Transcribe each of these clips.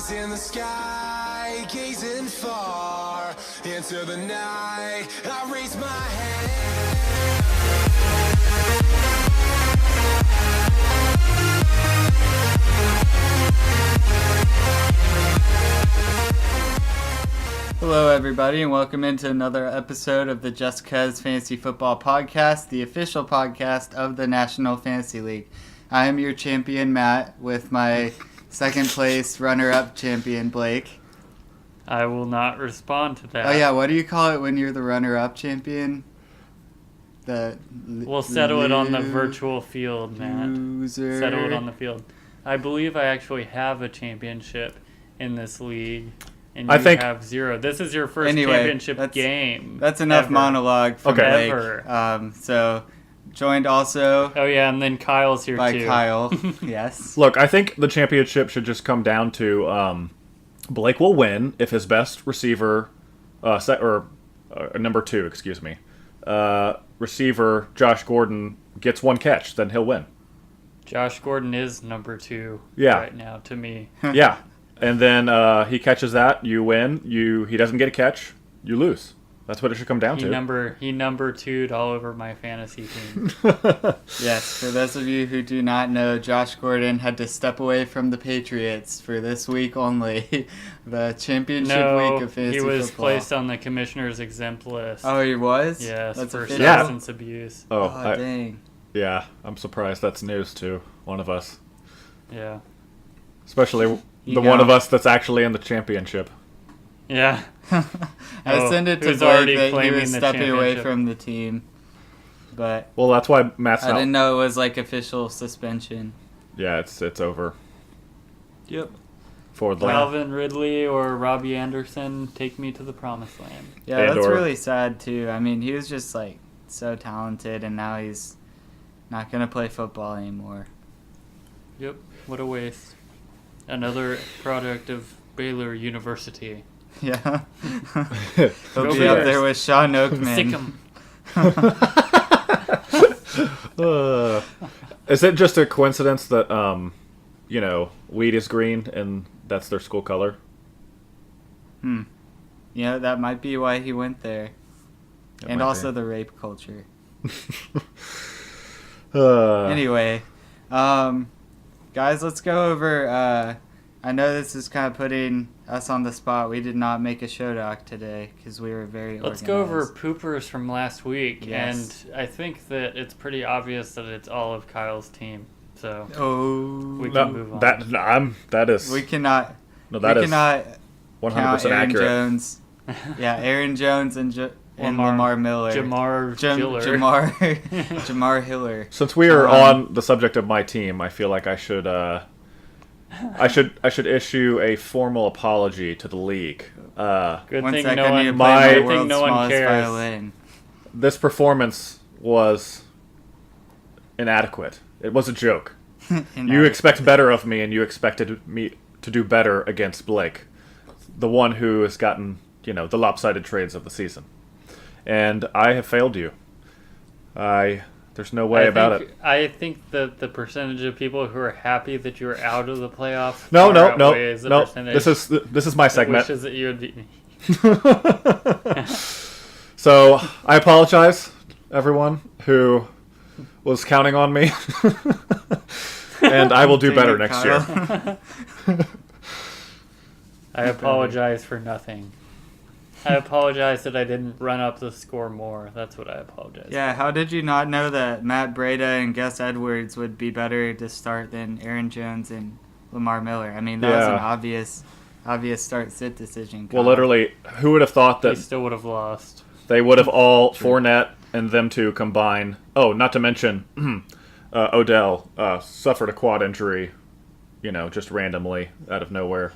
Eyes in the sky, gazing far into the night. I raise my Hello, everybody, and welcome into another episode of the Just Cuz Fantasy Football Podcast, the official podcast of the National Fantasy League. I am your champion, Matt, with my second place runner-up champion, Blake. I will not respond to that. Oh, yeah, what do you call it when you're the runner-up champion? We'll settle it on the virtual field, Matt. Loser. Settle it on the field. I believe I actually have a championship in this league, and you have zero. This is your first championship game. That's enough monologue from Blake. So, joined also... Oh, yeah, and then Kyle's here, by too. Kyle, yes. Look, I think the championship should just come down to Blake will win if his best receiver, number two, receiver Josh Gordon gets one catch, then he'll win. Josh Gordon is number two right now to me. Yeah. And then he catches that, you win. He doesn't get a catch, you lose. That's what it should come down to. He number two'd all over my fantasy team. Yes, for those of you who do not know, Josh Gordon had to step away from the Patriots for this week only, the championship week of fantasy football. He was placed on the commissioner's exempt list. Oh, he was? Yes, that's for substance abuse. Dang. Yeah, I'm surprised that's news to one of us. Yeah. Especially one of us that's actually in the championship. Yeah. I sent it to Blake that he was stepping away from the team. But well, that's why Matt's I didn't know it was like official suspension. Yeah, it's over. Yep. For the Calvin Ridley or Robbie Anderson, take me to the promised land. Yeah, that's really sad too. I mean, he was just like so talented, and now he's not going to play football anymore. Yep, what a waste. Another product of Baylor University. Yeah. He'll be up there with Sean Oakman. Is it just a coincidence that, weed is green and that's their school color? Yeah, that might be why he went there. And also the rape culture. Anyway, guys, let's go over... I know this is kind of putting us on the spot. We did not make a show doc today because we were very organized. Let's go over poopers from last week, and I think that it's pretty obvious that it's all of Kyle's team. So we can move on. That is. We cannot. No, that is 100% accurate. Jones. Yeah, Aaron Jones and Lamar Miller. Jamar Hiller. Since we are on the subject of my team, I feel like I should. I should issue a formal apology to the league. Good thing no one cares. Violin. This performance was inadequate. It was a joke. You expect better of me, and you expected me to do better against Blake, the one who has gotten the lopsided trades of the season, and I have failed you. There's no way about it. I think that the percentage of people who are happy that you're out of the playoffs No. This is my segment. Wishes that you would beat me. So I apologize, everyone who was counting on me, and I will do better next year. I apologize for nothing. I apologize that I didn't run up the score more. That's what I apologize. Yeah, how did you not know that Matt Breida and Gus Edwards would be better to start than Aaron Jones and Lamar Miller? I mean, that was an obvious start-sit decision. Well, literally, who would have thought that... He still would have lost. They would have all, Fournette and them two combine. Oh, not to mention Odell suffered a quad injury, just randomly out of nowhere.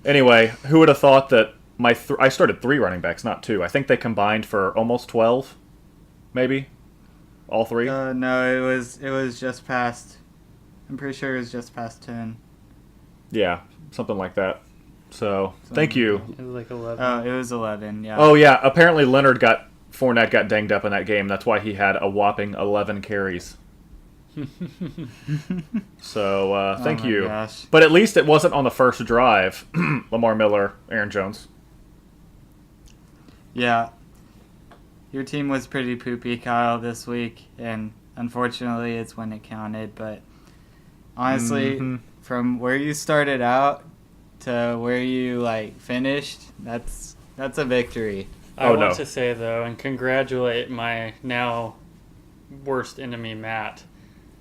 Anyway, who would have thought that I started 3 running backs, not 2. I think they combined for almost 12, maybe? All 3? No, it was just past... I'm pretty sure it was just past 10. Yeah, something like that. So, thank you. It was like 11. Oh, it was 11, yeah. Oh, yeah, apparently Fournette got dinged up in that game. That's why he had a whopping 11 carries. So thank you. Gosh. But at least it wasn't on the first drive. Lamar Miller, Aaron Jones. Yeah. Your team was pretty poopy, Kyle, this week, and unfortunately it's when it counted. But honestly, from where you started out to where you finished, that's a victory. I want to say, though, and congratulate my now worst enemy, Matt,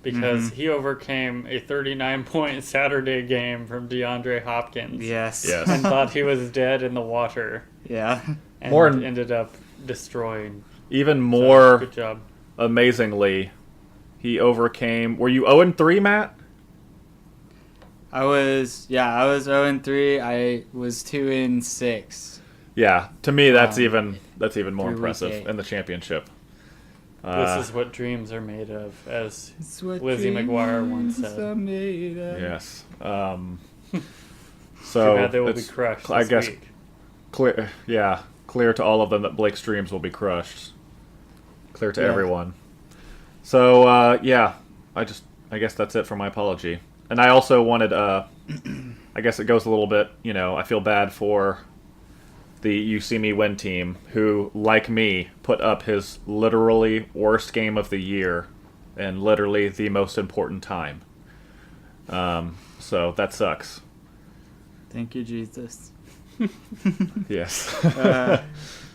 because he overcame a 39-point Saturday game from DeAndre Hopkins. Yes. And thought he was dead in the water. Yeah. And ended up destroying. Even more good job. Amazingly, he overcame... Were you 0-3, Matt? I was 0-3. I was 2-6. Yeah, to me that's even more impressive in the championship. This is what dreams are made of, as Lizzie McGuire once said. Yes. So too bad they will be crushed. I guess week. Clear to all of them that Blake's dreams will be crushed. Clear to everyone. So I guess that's it for my apology. And I also wanted I guess it goes a little bit, I feel bad for the You See Me Win team, who, like me, put up his literally worst game of the year and literally the most important time. So that sucks. Thank you, Jesus. Yes.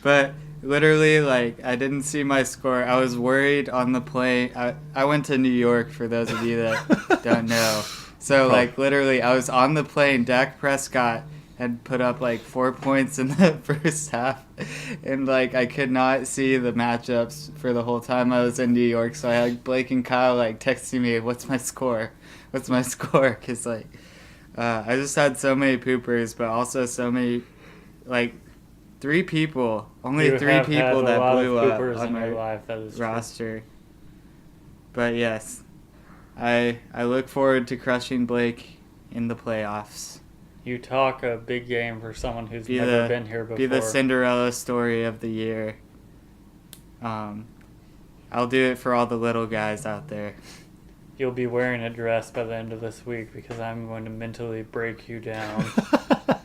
But literally, I didn't see my score. I was worried on the plane. I went to New York, for those of you that don't know. So, literally, I was on the plane. Dak Prescott had put up 4 points in the first half, and I could not see the matchups for the whole time I was in New York. So I had Blake and Kyle texting me, "What's my score? What's my score?" Because I just had so many poopers, but also so many three people, only three people that blew up on my roster. True. But yes, I look forward to crushing Blake in the playoffs. You talk a big game for someone who's never been here before. Be the Cinderella story of the year. I'll do it for all the little guys out there. You'll be wearing a dress by the end of this week because I'm going to mentally break you down.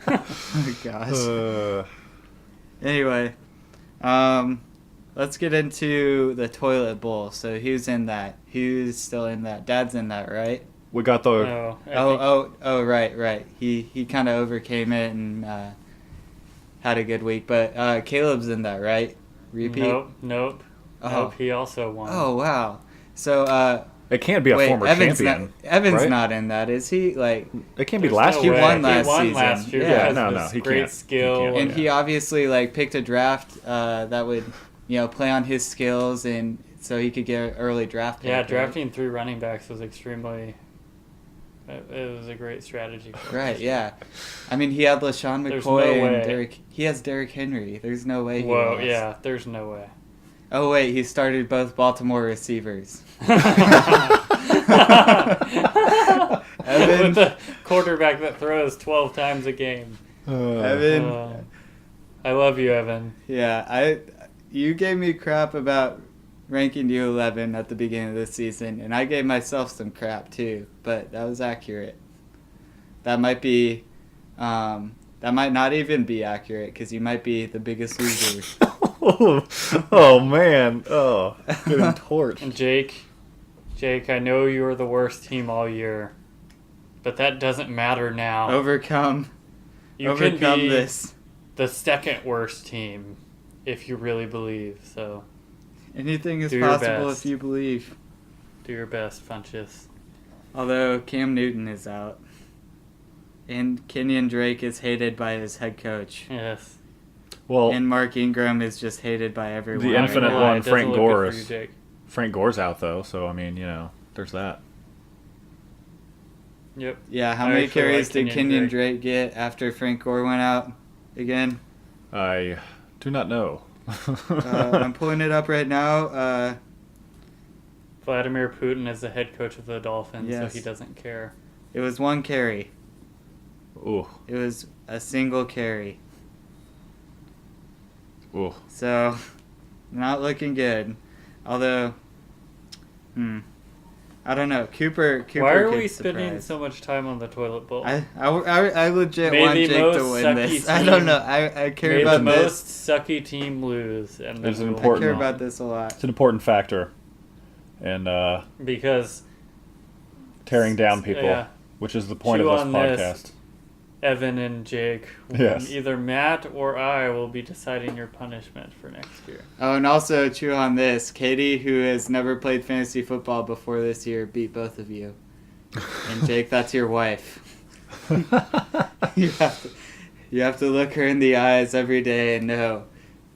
Oh, gosh. Anyway, let's get into the toilet bowl. So who's in that? Who's still in that? Dad's in that, right? We got the... Right. He kind of overcame it and had a good week. But Caleb's in that, right? Repeat? Nope. Nope, he also won. Oh, wow. So... it can't be a former champion. Evan's right? not in that, is he? It can't be last year. He won last year. Yeah, no. He great skill. And he obviously picked a draft that would, play on his skills, and so he could get an early draft pick. Yeah, drafting 3 running backs was extremely... It was a great strategy. Right, yeah. I mean, he had LaShawn McCoy and Derrick... He has Derrick Henry. There's no way he lost. Yeah, there's no way. Oh, wait, he started both Baltimore receivers. Evan, with the quarterback that throws 12 times a game. Evan. I love you, Evan. Yeah, you gave me crap about ranking you 11 at the beginning of the season, and I gave myself some crap too, but that was accurate. That might be, that might not even be accurate, because you might be the biggest loser. Oh man. Oh, getting torched. And Jake, I know you were the worst team all year, but that doesn't matter now. Overcome this. The second worst team, if you really believe. So anything is possible if you believe. Do your best, Funchess. Although Cam Newton is out, and Kenyon Drake is hated by his head coach. Yes. Well, and Mark Ingram is just hated by everyone. The infinite one, Frank Gore. Frank Gore's out though, so I mean, there's that. Yep. Yeah, how many carries did Kenyon Drake get after Frank Gore went out again? I do not know. I'm pulling it up right now. Vladimir Putin is the head coach of the Dolphins, yes. So he doesn't care. It was 1 carry. Ooh. It was a single carry. Ooh. So, not looking good. Although, I don't know. Cooper Why are could we spending surprise. so much time on the toilet bowl? I legit May want the Jake to most win sucky this. I team- don't know. I care May about the this. most sucky team lose, and then It's an we'll important- I care move on. about this a lot. It's an important factor in Because tearing down people, yeah. which is the point Chew of on this this. podcast. Evan and Jake, Yes. either Matt or I will be deciding your punishment for next year. Oh, and also chew on this. Katie, who has never played fantasy football before this year, beat both of you. And Jake, that's your wife. You have to look her in the eyes every day and know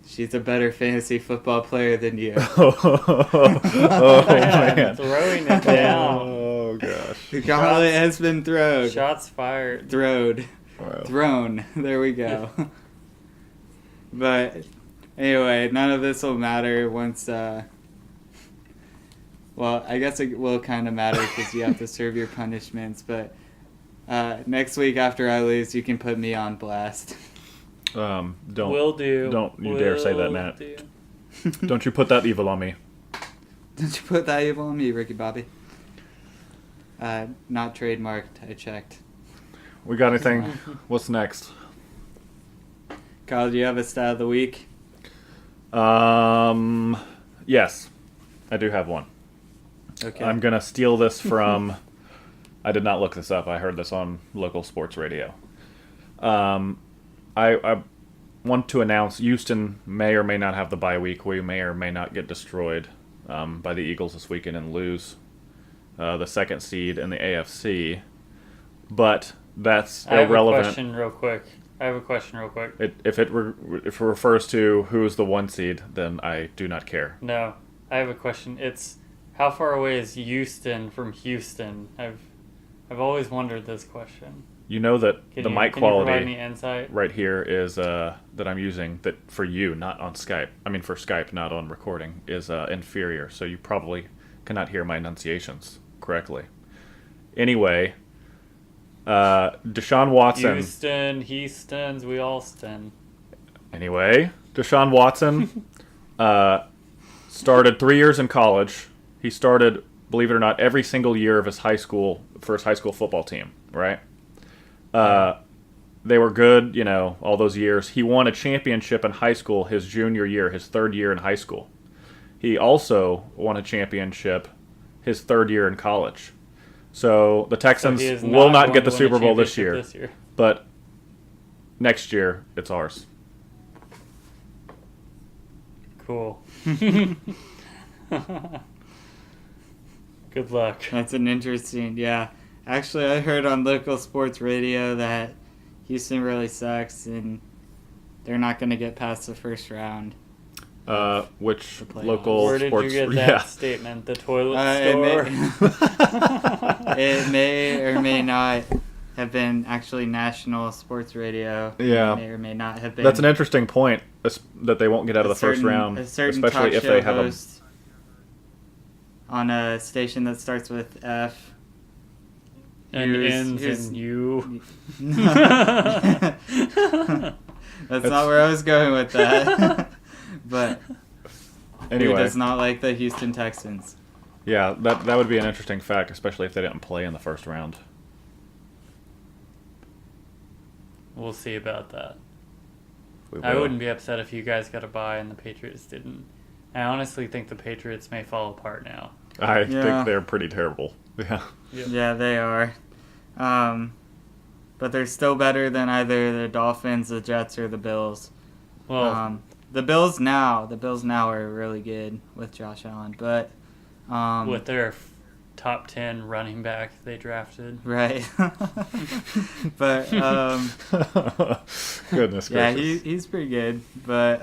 she's a better fantasy football player than you. Oh man. Throwing it down. Oh gosh. The gauntlet has been thrown. Shots fired. Throwed. Wow. Thrown. There we go. But anyway, none of this will matter once. Well, I guess it will kind of matter because you have to serve your punishments. But next week after I lose, you can put me on blast. Don't Will do. Don't you dare say that, Will Matt. do. Don't you put that evil on me. Don't you put that evil on me, Ricky Bobby? Not trademarked. I checked. We got anything? What's next? Kyle, do you have a stat of the week? Yes, I do have one. Okay. I'm gonna steal this from. I did not look this up. I heard this on local sports radio. I want to announce Houston may or may not have the bye week. We may or may not get destroyed by the Eagles this weekend and lose the second seed in the AFC. But that's I have irrelevant. a question real quick. If it refers to who is the one seed, then I do not care. No, I have a question. It's how far away is Houston from Houston? I've always wondered this question. You know that the mic can you provide quality any insight? right here is that I'm using that for you, not on Skype. I mean for Skype, not on recording, is inferior. So you probably cannot hear my enunciations correctly. Anyway, Deshaun Watson. Houston's, we all stin. Anyway, Deshaun Watson started 3 years in college. He started, believe it or not, every single year of his high school football team, right? They were good, all those years. He won a championship in high school his junior year, his third year in high school. He also won a championship his third year in college. So the Texans So he is will not going get the to win a Super Bowl this championship year, but next year it's ours. Cool. Good luck. That's an interesting, yeah. Actually, I heard on local sports radio that Houston really sucks and they're not going to get past the first round. Which playoffs. local Where did sports? you get that statement? The toilet store? It may or may not have been actually national sports radio. Yeah. It may or may not have been. That's an interesting point. That they won't get out of a the first certain- round, A certain especially talk if show they have a. host on a station that starts with F. And Here's- ends here's- in you. That's not where I was going with that. But who Anyway, does not like the Houston Texans? yeah, that would be an interesting fact, especially if they didn't play in the first round. We'll see about that. We I will. wouldn't be upset if you guys got a bye and the Patriots didn't. I honestly think the Patriots may fall apart now. I Yeah. think they're pretty terrible. Yeah. Yeah, they are. But they're still better than either the Dolphins, the Jets, or the Bills. Well, The Bills now are really good with Josh Allen, but with their top 10 running back they drafted. right. But Goodness yeah, gracious. he's pretty good. But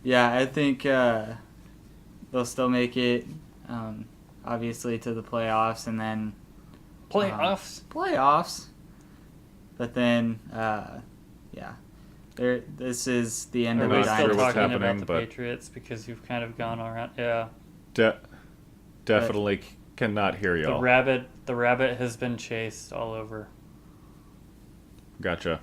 yeah, I think they'll still make it. Obviously to the playoffs, and then playoffs. But then, yeah, this is the end Are of we the still sure what's dynasty. talking happening, about the but- Patriots because you've kind of gone around? Yeah. Definitely cannot hear The y'all. rabbit has been chased all over. Gotcha.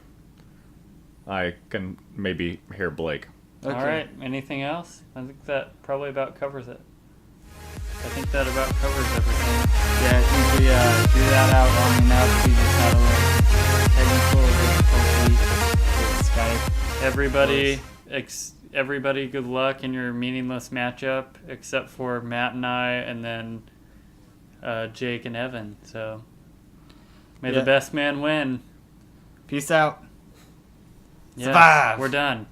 I can maybe hear Blake. Okay. All right. Anything else? I think that probably about covers it. I think that about covers everything. Yeah, I think we drew that out long enough. We just had a little technical difficulty with Skype. Everybody, good luck in your meaningless matchup, except for Matt and I, and then Jake and Evan. So may the best man win. Peace out. Yes, Survive. we're done.